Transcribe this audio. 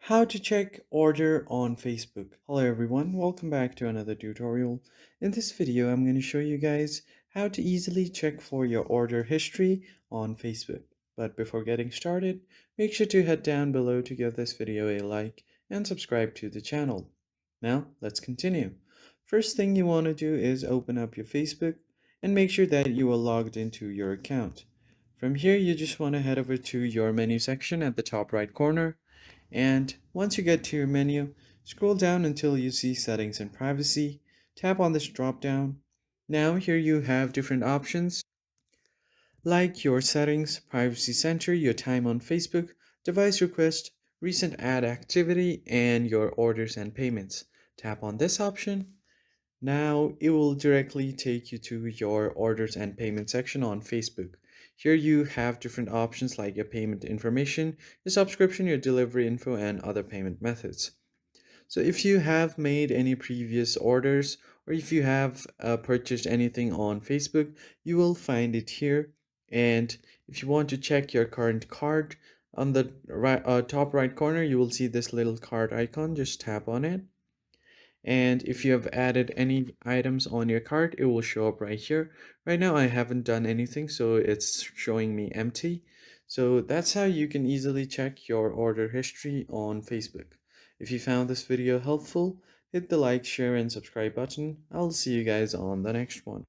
How to check order on Facebook. Hello everyone, welcome back to another tutorial. In this video, I'm going to show you guys how to easily check for your order history on Facebook. But before getting started, make sure to head down below to give this video a like and subscribe to the channel. Now, let's continue. First thing you want to do is open up your Facebook and make sure that you are logged into your account. From here, you just want to head over to your menu section at the top right corner, and once you get to your menu, scroll down until you see Settings and Privacy. Tap on this drop down. Now here you have different options like your settings, privacy center, your time on Facebook, device request, recent ad activity, and your orders and payments. Tap on this option. Now it will directly take you to your orders and payment section on Facebook. Here you have different options like your payment information, your subscription, your delivery info, and other payment methods. So if you have made any previous orders or if you have purchased anything on Facebook, you will find it here. And if you want to check your current card, on the top right corner, you will see this little card icon. Just tap on it. And if you have added any items on your cart, it will show up right here. Right now I haven't done anything, so it's showing me empty. So that's how you can easily check your order history on Facebook. If you found this video helpful, hit the like, share, and subscribe button. I'll see you guys on the next one.